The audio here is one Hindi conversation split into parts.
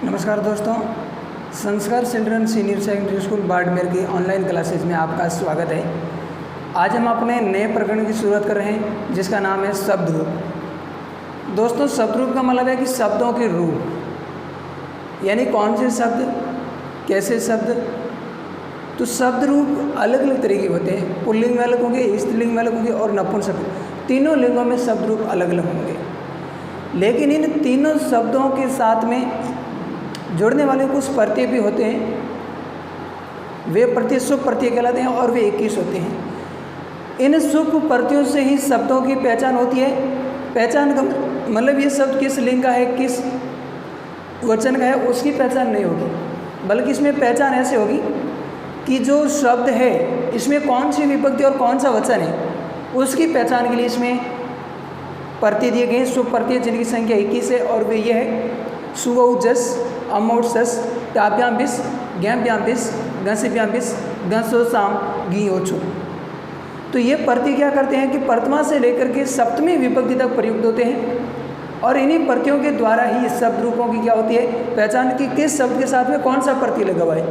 नमस्कार दोस्तों, संस्कार children senior secondary school Barmer की ऑनलाइन क्लासेज में आपका स्वागत है। आज हम अपने नए प्रकरण की शुरुआत कर रहे हैं जिसका नाम है शब्द रूप। दोस्तों, शब्द रूप का मतलब है कि शब्दों के रूप, यानी कौन से शब्द, कैसे शब्द। तो शब्द रूप अलग अलग तरह के होते हैं। पुल्लिंग में अलग होंगे, स्त्रीलिंग में अलग होंगे और नपुंसक, तीनों लिंगों में शब्द रूप अलग अलग होंगे। लेकिन इन तीनों शब्दों के साथ में जुड़ने वाले कुछ प्रत्यय भी होते हैं। वे प्रत्यय शुभ प्रत्यय कहलाते हैं और वे 21 होते हैं। इन शुभ प्रत्ययों से ही शब्दों की पहचान होती है। पहचान का मतलब ये शब्द किस लिंग का है, किस वचन का है, उसकी पहचान नहीं होगी, बल्कि इसमें पहचान ऐसे होगी कि जो शब्द है इसमें कौन सी विभक्ति और कौन सा वचन है, उसकी पहचान के लिए इसमें प्रत्यय दिए गए, शुभ प्रत्यय जिनकी संख्या 21 है। और वे ये है सुवौ जस, अमौट सस, टाभ्याम बिस, ज्ञाभ्याम बिस, घसिभ्याम बिस, घसो साम, घी छु। तो ये प्रत्यय क्या करते हैं कि प्रथमा से लेकर के सप्तमी विभक्ति तक प्रयुक्त होते हैं और इन्हीं प्रत्ययों के द्वारा ही शब्द रूपों की क्या होती है पहचान, की किस शब्द के साथ में कौन सा प्रत्यय लगा हुआ है।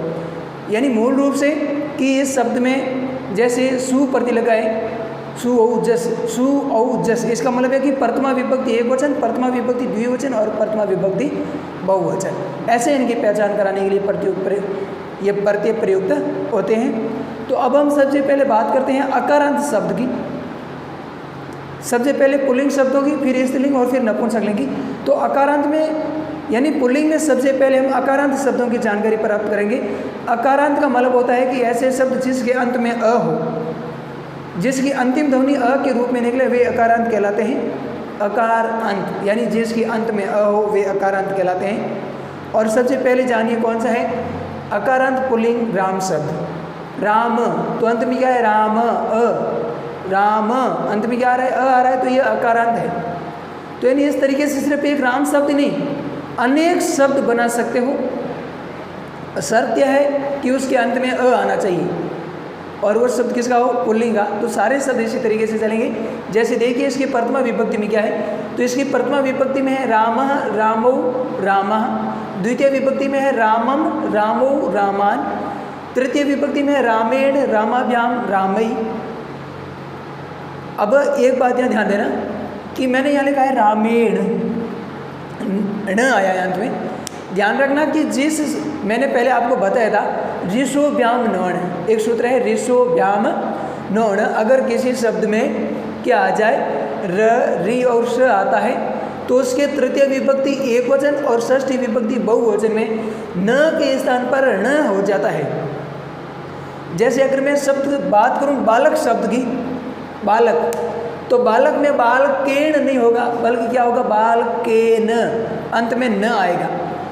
यानी मूल रूप से कि इस शब्द में जैसे सु प्रत्यय लगा है, सुऔजस, सुऔजस, इसका मतलब है कि प्रथमा विभक्ति एक वचन, प्रथमा विभक्ति द्विवचन और प्रथमा विभक्ति बहुवचन। ऐसे इनकी पहचान कराने के लिए ये प्रत्यय प्रयुक्त होते हैं। तो अब हम सबसे पहले बात करते हैं अकारांत शब्द की। सबसे पहले पुल्लिंग शब्दों की, फिर स्त्रीलिंग और फिर नपुंसकलिंग की। तो अकारांत में यानी पुल्लिंग में सबसे पहले हम अकारांत शब्दों की जानकारी प्राप्त करेंगे। अकारांत का मतलब होता है कि ऐसे शब्द जिसके अंत में अ हो, जिसकी अंतिम ध्वनि अ के रूप में निकले, वे अकारांत कहलाते हैं। अकार अंत यानी जिसकी अंत में अ हो वे अकारांत कहलाते हैं। और सबसे पहले जानिए कौन सा है अकारांत पुल्लिंग राम शब्द। राम, तो अंत में क्या है राम, राम अंत में क्या आ रहा है, आ रहा है, तो ये अकारांत है। तो यानी इस तरीके से सिर्फ एक राम शब्द नहीं, अनेक शब्द बना सकते हो। शर्त यह है कि उसके अंत में अ आना चाहिए और वो शब्द किसका हो, पुल्लिंग का। तो सारे शब्द इसी तरीके से चलेंगे। जैसे देखिए इसकी प्रथमा विभक्ति में क्या है, तो इसकी प्रथमा विभक्ति में है रामः, रामौ, रामः। द्वितीय विभक्ति में है रामम, रामौ, रामान। तृतीय विभक्ति में है रामेण, रामाभ्याम, रामई। अब एक बात यहाँ ध्यान देना कि मैंने यहाँ लिखा है रामेण, न आया है अंत में। ध्यान रखना कि जिस मैंने पहले आपको बताया था ऋषो व्याम नौण, एक सूत्र है ऋषो व्याम नौण। अगर किसी शब्द में क्या आ जाए र, री और स आता है तो उसके तृतीय विभक्ति एक वचन और षष्ठी विभक्ति बहुवचन में न के स्थान पर ण हो जाता है। जैसे अगर मैं शब्द बात करूं बालक शब्द की, बालक, तो बालक में बालकेन नहीं होगा बल्कि क्या होगा बालकेन, अंत में न आएगा।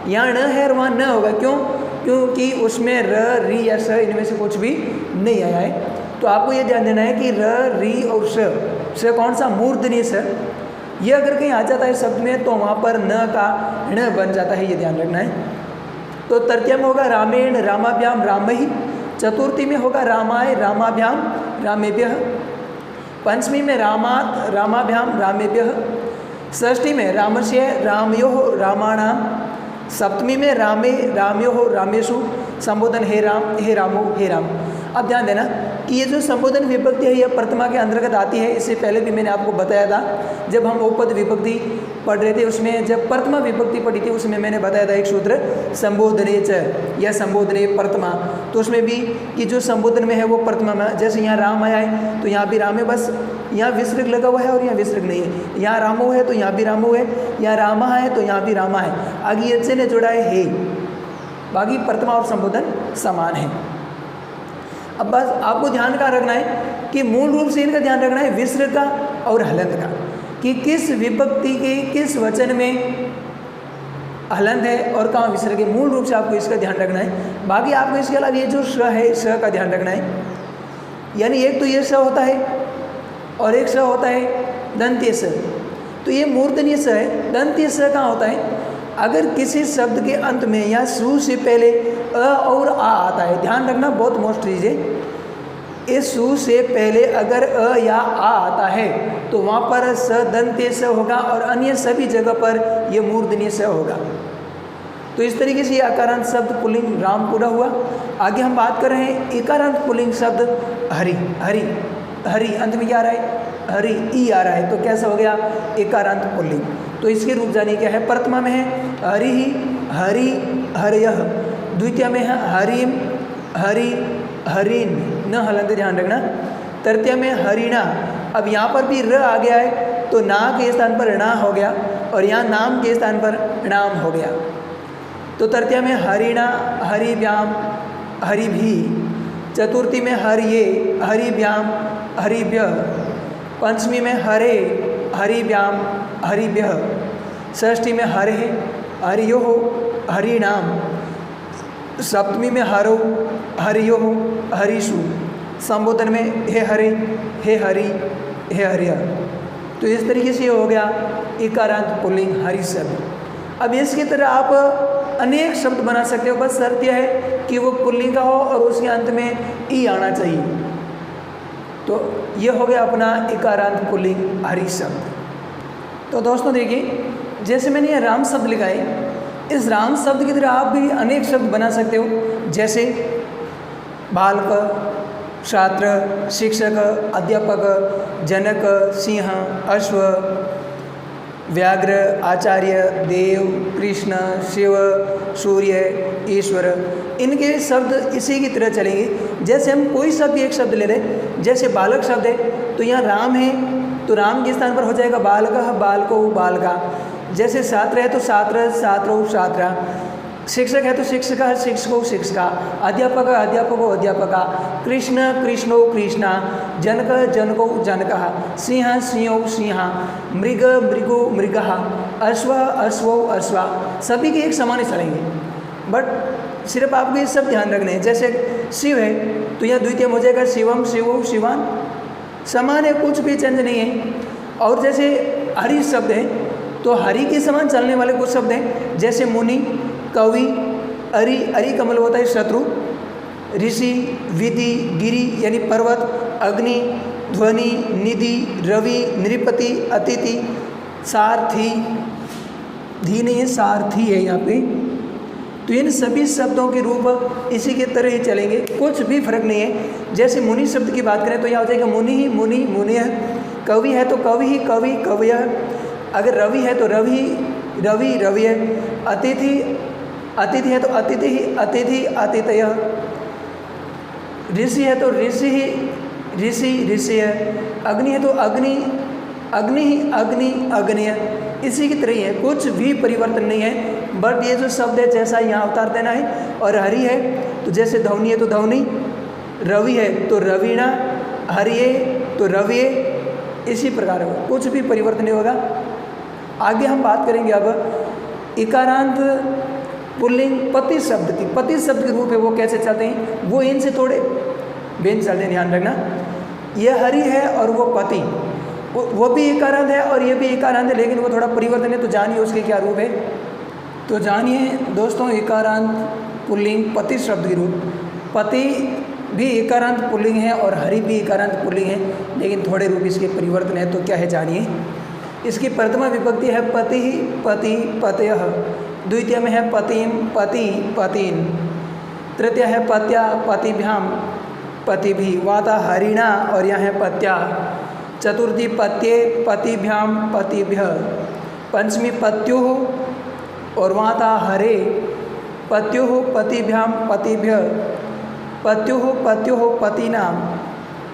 यहाँ न है और वहाँ न होगा, क्यों? क्योंकि उसमें र, री या स इनमें से कुछ भी नहीं आया है। तो आपको ये ध्यान देना है कि र, री और स कौन सा मूर्धन्य स, ये अगर कहीं आ जाता है शब्द में तो वहाँ पर न का ण बन जाता है, ये ध्यान रखना है। तो तृतीय में होगा रामेण, रामाभ्याम, रामहि। चतुर्थी में होगा रामाय, रामाभ्याम, रामेभ्यः। पंचमी में रामात्, रामाभ्याम, रामेभ्यः। षष्ठी में रामस्य, रामयोः, रामाणाम। सप्तमी में रामे, रामयोः, रामेषु। संबोधन हे राम, हे रामो, हे राम। अब ध्यान देना कि ये जो संबोधन विभक्ति है यह प्रथमा के अंतर्गत आती है। इससे पहले भी मैंने आपको बताया था जब हम उपपद विभक्ति पढ़ रहे थे, उसमें जब प्रथमा विभक्ति पढ़ी थी उसमें मैंने बताया था एक सूत्र संबोधने च या संबोधने प्रथमा। तो उसमें भी कि जो संबोधन में है वो प्रथमा में, जैसे यहाँ राम आया है तो यहाँ भी राम है, बस यहाँ विसर्ग लगा हुआ है और यहाँ विसर्ग नहीं है। यहाँ रामो है तो यहाँ भी रामो है, यहाँ रामा है तो यहाँ भी रामा है, आगे ये ने जुड़ा है हे। बाकी प्रथमा और संबोधन समान है। अब बस आपको ध्यान का रखना है कि मूल रूप से इनका ध्यान रखना है विसर्ग का और हलंत का, कि किस विभक्ति के किस वचन में हलंत है और कहाँ विसर्ग है। मूल रूप से आपको इसका ध्यान रखना है। बाकी आपको इसके अलावा ये जो स है, स का ध्यान रखना है। यानी एक तो ये स होता है और एक स होता है दंत्य स। तो ये मूर्धन्य स है। दंत्य स कहाँ होता है, अगर किसी शब्द के अंत में या सु से पहले अ और आ आता है, ध्यान रखना बहुत मोस्ट चीज़ है। इस सु से पहले अगर अ या आ आता है तो वहाँ पर स दंत्य स होगा और अन्य सभी जगह पर ये मूर्धन्य स होगा। तो इस तरीके से ये आकारांत शब्द पुल्लिंग राम पूरा हुआ। आगे हम बात कर रहे हैं इकारांत पुल्लिंग शब्द हरि। हरि, हरि अंत में क्या आ रहा है? हरि, ई आ रहा है, तो कैसा हो गया? इकारांत पुल्लिंग। तो इसके रूप जानिए क्या है। प्रथमा में है हरि ही, हरि, हरयः। द्वितीय में है हरिम, हरि, हरिन, न हलंत, ध्यान रखना। तृतीय में हरिणा। अब यहाँ पर भी र आ गया है, तो ना के स्थान पर णा हो गया और यहाँ नाम के स्थान पर नाम हो गया। तो तृतीय में हरिणा, हरिव्याम, हरिभी। चतुर्थी में हरिये, हरिव्याम, हरिभ्य। पंचमी में हरे, हरिव्याम, हरिभ्य। षष्ठी में हरे, हरियो, हरिणाम। सप्तमी में हरो, हरियो, हरिषु। संबोधन में हे हरि, हे हरि, हे हरिया। तो इस तरीके से ये हो गया इकारांत पुल्लिंग हरि शब्द। अब इसकी तरह आप अनेक शब्द बना सकते हो, बस शर्त यह है कि वो पुल्लिंग का हो और उसके अंत में ई आना चाहिए। तो ये हो गया अपना इकारांत पुल्लिंग हरि शब्द। तो दोस्तों देखिए, जैसे मैंने ये राम शब्द लिखा है, इस राम शब्द की तरह आप भी अनेक शब्द बना सकते हो, जैसे बालक, छात्र, शिक्षक, अध्यापक, जनक, सिंह, अश्व, व्याघ्र, आचार्य, देव, कृष्ण, शिव, सूर्य, ईश्वर। इनके शब्द इसी की तरह चलेंगे। जैसे हम कोई शब्द एक शब्द ले लें, जैसे बालक शब्द है तो यहाँ राम है, तो राम के स्थान पर हो जाएगा बालकः, बालको, बालका। जैसे छात्र है तो छात्र, छात्रो, छात्रा। शिक्षक है तो शिक्षका, शिक्षको, शिक्षका। अध्यापक, अध्यापको, अध्यापका। कृष्ण, कृष्णो, कृष्णा। जनक, जनको, जनकः। सिंह, सिंहो, सिंहा। मृग, मृगो, मृगः। अश्व, अश्वो, अश्वा। सभी के एक समान ही चलेंगे, बट सिर्फ आपको ये सब ध्यान रखने हैं। जैसे शिव है तो यहाँ द्वितीय हो जाएगा शिवम, शिवो, शिवान। समान है, कुछ भी चेंज नहीं है। और जैसे हरि शब्द है तो हरि के समान चलने वाले कुछ शब्द हैं, जैसे मुनि, कवि, अरि, अरि कमल होता है शत्रु, ऋषि, विधि, गिरि यानी पर्वत, अग्नि, ध्वनि, निधि, रवि, नृपति, अतिथि, सारथी, धी नहीं है, सारथी है यहाँ पे। तो इन सभी शब्दों के रूप इसी के तरह ही चलेंगे, कुछ भी फर्क नहीं है। जैसे मुनि शब्द की बात करें तो यहाँ हो जाएगा मुनि ही, मुनि, मुनिय। कवि है तो कवि ही, कवि, कवय। अगर रवि है तो रवि, रवि, रवि। अतिथि, अतिथि है तो अतिथि ही, अतिथि, अतिथय। ऋषि है तो ऋषि ही, ऋषि, ऋषि है। अग्नि है तो अग्नि, अग्नि ही, अग्नि, अग्निय। इसी की तरह ही है, कुछ भी परिवर्तन नहीं है, बट ये जो शब्द है जैसा यहाँ उतार देना है। और हरि है तो जैसे ध्वनि है तो ध्वनि, रवि है तो रवीणा, हरिये तो रविये, इसी प्रकार होगा, कुछ भी परिवर्तन नहीं होगा। आगे हम बात करेंगे अब इकारांत पुल्लिंग पति शब्द की। पति शब्द के रूप है वो कैसे चलते हैं, वो इनसे थोड़े बेन चलते हैं, ध्यान रखना। ये हरि है और वो पति, वो भी इकारांत है और ये भी इकारांत है, लेकिन वो थोड़ा परिवर्तन है। तो जानिए उसके क्या रूप है। तो जानिए दोस्तों, इकारांत पुल्लिंग पति शब्द के रूप। पति भी इकारांत पुल्लिंग है और हरि भी इकारांत पुल्लिंग है, लेकिन थोड़े रूप इसके परिवर्तन है। तो क्या है जानिए। इसकी प्रथमा विभक्ति है पति, पति, पतयः। द्वितीय में है पतिम, पति, पतिन। तृतीय है पत्या, पतिभ्याम, पतिभि। वाता हरिणा और यहाँ है पत्या। चतुर्थी पत्ये, पतिभ्याम, पतिभ्य। पंचमी पत्युः और वाता हरे, पत्युः, पतिभ्याम, पतिभ्य। पत्युः, पत्युः, पतिनाम।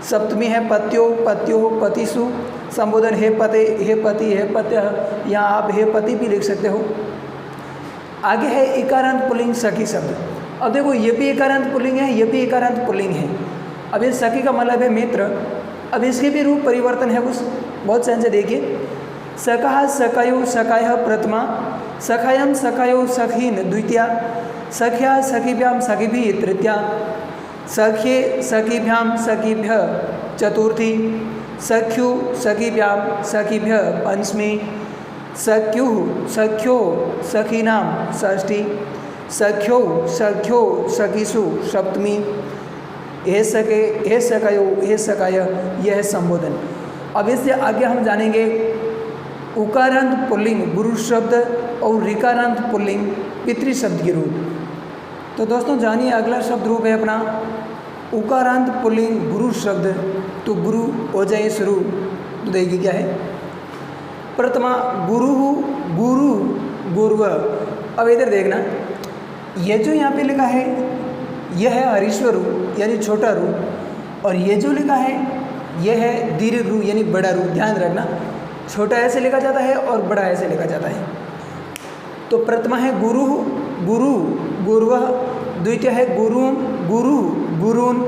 सप्तमी है पत्यो, पत्युः, पतिषु। संबोधन हे पते, हे पति, हे पत्यः। यहाँ आप हे पति भी लिख सकते हो। आगे है इकारांत पुल्लिंग सखी शब्द। अब देखो, ये भी इकारांत पुल्लिंग है, ये भी इकारांत पुल्लिंग है। अब ये सखी का मतलब है मित्र। अब इसके भी रूप परिवर्तन है कुछ, बहुत सहन से देखिए। सखा, सखयो, सखायः प्रथमा। सखायम, सखयो, सखीन द्वितीया। सख्या, सखीभ्याम, सखीभिः तृतीया। सख्ये, सखीभ्याम, सखीभ्य चतुर्थी। सख्यु, सखीभ्याम, सखीभ्य पंचमी। सख्युः, सख्यो, सखीनाम षष्ठी। सख्यो, सख्यो, सखीषु सप्तमी। हे सखे, हे सखयो, हे सखाय, यह है संबोधन। अब इससे आगे हम जानेंगे उकारांत पुल्लिंग पुरुष शब्द और ऋकारांत पुल्लिंग पितृ शब्द के रूप। तो दोस्तों जानिए अगला शब्द रूप है अपना उकारांत पुल्लिंग गुरु शब्द। तो गुरु हो जाए शुरू, तो देखिए क्या है, प्रथमा गुरु, गुरु, गुरुव। अब इधर देखना, ये जो यहाँ पे लिखा है यह है हरीश्वर रू यानी छोटा रू, और ये जो लिखा है यह है दीर्घ रू यानी बड़ा रू। ध्यान रखना, छोटा ऐसे लिखा जाता है और बड़ा ऐसे लिखा जाता है। तो प्रथमा है गुरु, गुरु, गुरुवः। द्वितीय है गुरु, गुरु, गुरून्।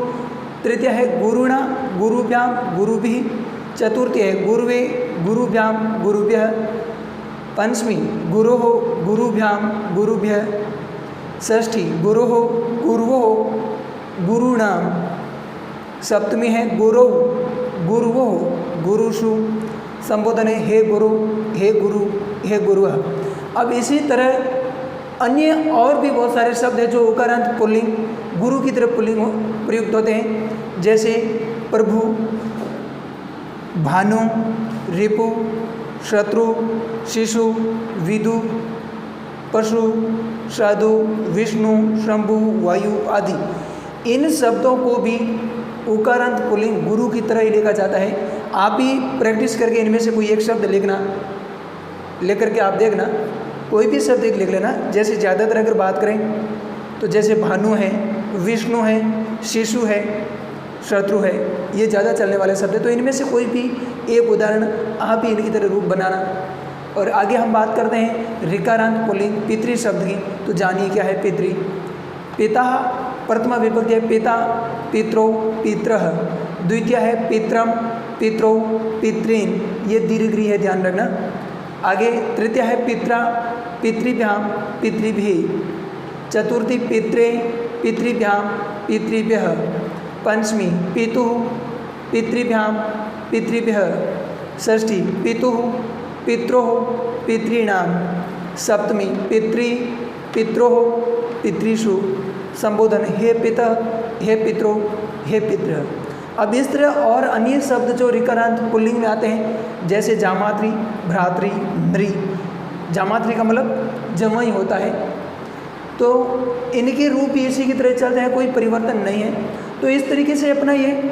तृतीय है गुरुणा, गुरुभ्याम, गुरुभिः। चतुर्थी है गुरुवे, गुरुभ्याम, गुरुभ्यः। पंचमी गुरोः, गुरुभ्याम, गुरुभ्यः। षष्ठी गुरोः, गुरुवोः, गुरूणाम। सप्तमी है गुरौ, गुरुवोः, गुरुषु। संबोधन है हे गुरु, हे गुरु, हे गुरुः। अब इसी तरह अन्य और भी बहुत सारे शब्द हैं जो उकारांत पुल्लिंग गुरु की तरफ पुल्लिंग प्रयुक्त होते हैं, जैसे प्रभु, भानु, रिपु, शत्रु, शिशु, विदु, पशु, साधु, विष्णु, शंभु, वायु आदि। इन शब्दों को भी उकारांत पुल्लिंग गुरु की तरह ही लिखा जाता है। आप भी प्रैक्टिस करके इनमें से कोई एक शब्द लिखना, लेकर के आप देखना, कोई भी शब्द एक लिख लेना। जैसे ज़्यादातर अगर बात करें तो जैसे भानु है, विष्णु है, शिशु है, शत्रु है, ये ज़्यादा चलने वाले शब्द है। तो इनमें से कोई भी एक उदाहरण आप ही इनकी तरह रूप बनाना। और आगे हम बात करते हैं ऋकारांत पुल्लिंग पितृ शब्द की। तो जानिए क्या है पितृ। पिता प्रथमा विभक्ति है पिता, पितरौ, पितरः। द्वितीय है पितरम, पितरौ, पितॄन्, ये दीर्घ है, ध्यान रखना। आगे तृतीय है पित्रा, पितृभ्याम, पितृभिः। चतुर्थी पित्रे, पितृभ्याम, पितृभ्यः। पंचमी पितुः, पितृभ्याम, पितृभ्यः। षष्ठी पितुः, पित्रोः, पितॄणाम। सप्तमी पितृ, पित्रोः, पितृषु। संबोधन हे पिता, हे पितरो, हे पितृ। अब इस तरह और अन्य शब्द जो ऋकारांत पुल्लिंग में आते हैं, जैसे जामातृ, भ्रातृ, नृ। जामातृ का मतलब जमाई होता है, तो इनके रूप इसी की तरह चलते हैं, कोई परिवर्तन नहीं है। तो इस तरीके से अपना ये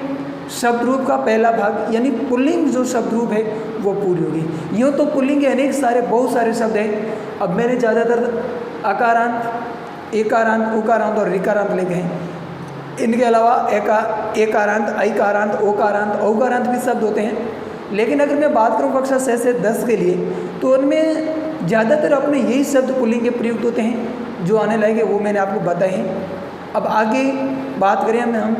शब्द रूप का पहला भाग यानी पुल्लिंग जो शब्द रूप है वो पूरी होगी। यूँ तो पुल्लिंग के अनेक सारे बहुत सारे शब्द हैं। अब मैंने ज़्यादातर अकारांत, एकारांत, उकारांत और ऋकारांत लिखे हैं। इनके अलावा एकारांत, ऐकारांत, ओकारांत, औकारांत भी शब्द होते हैं। लेकिन अगर मैं बात करूं कक्षा 6 से 10 के लिए, तो उनमें ज़्यादातर अपने यही शब्द पुल्लिंग के प्रयुक्त होते हैं। जो आने लायक है वो मैंने आपको बताए हैं। अब आगे बात करें हम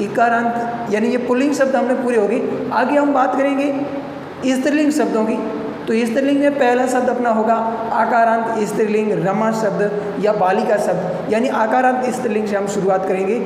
इकारांत, यानी ये पुल्लिंग शब्द हमने पूरे हो गए। आगे हम बात करेंगे स्त्रीलिंग शब्दों की। तो स्त्रीलिंग में पहला शब्द अपना होगा आकारांत स्त्रीलिंग रमा शब्द या बालिका शब्द, यानी आकारांत स्त्रीलिंग से हम शुरुआत करेंगे।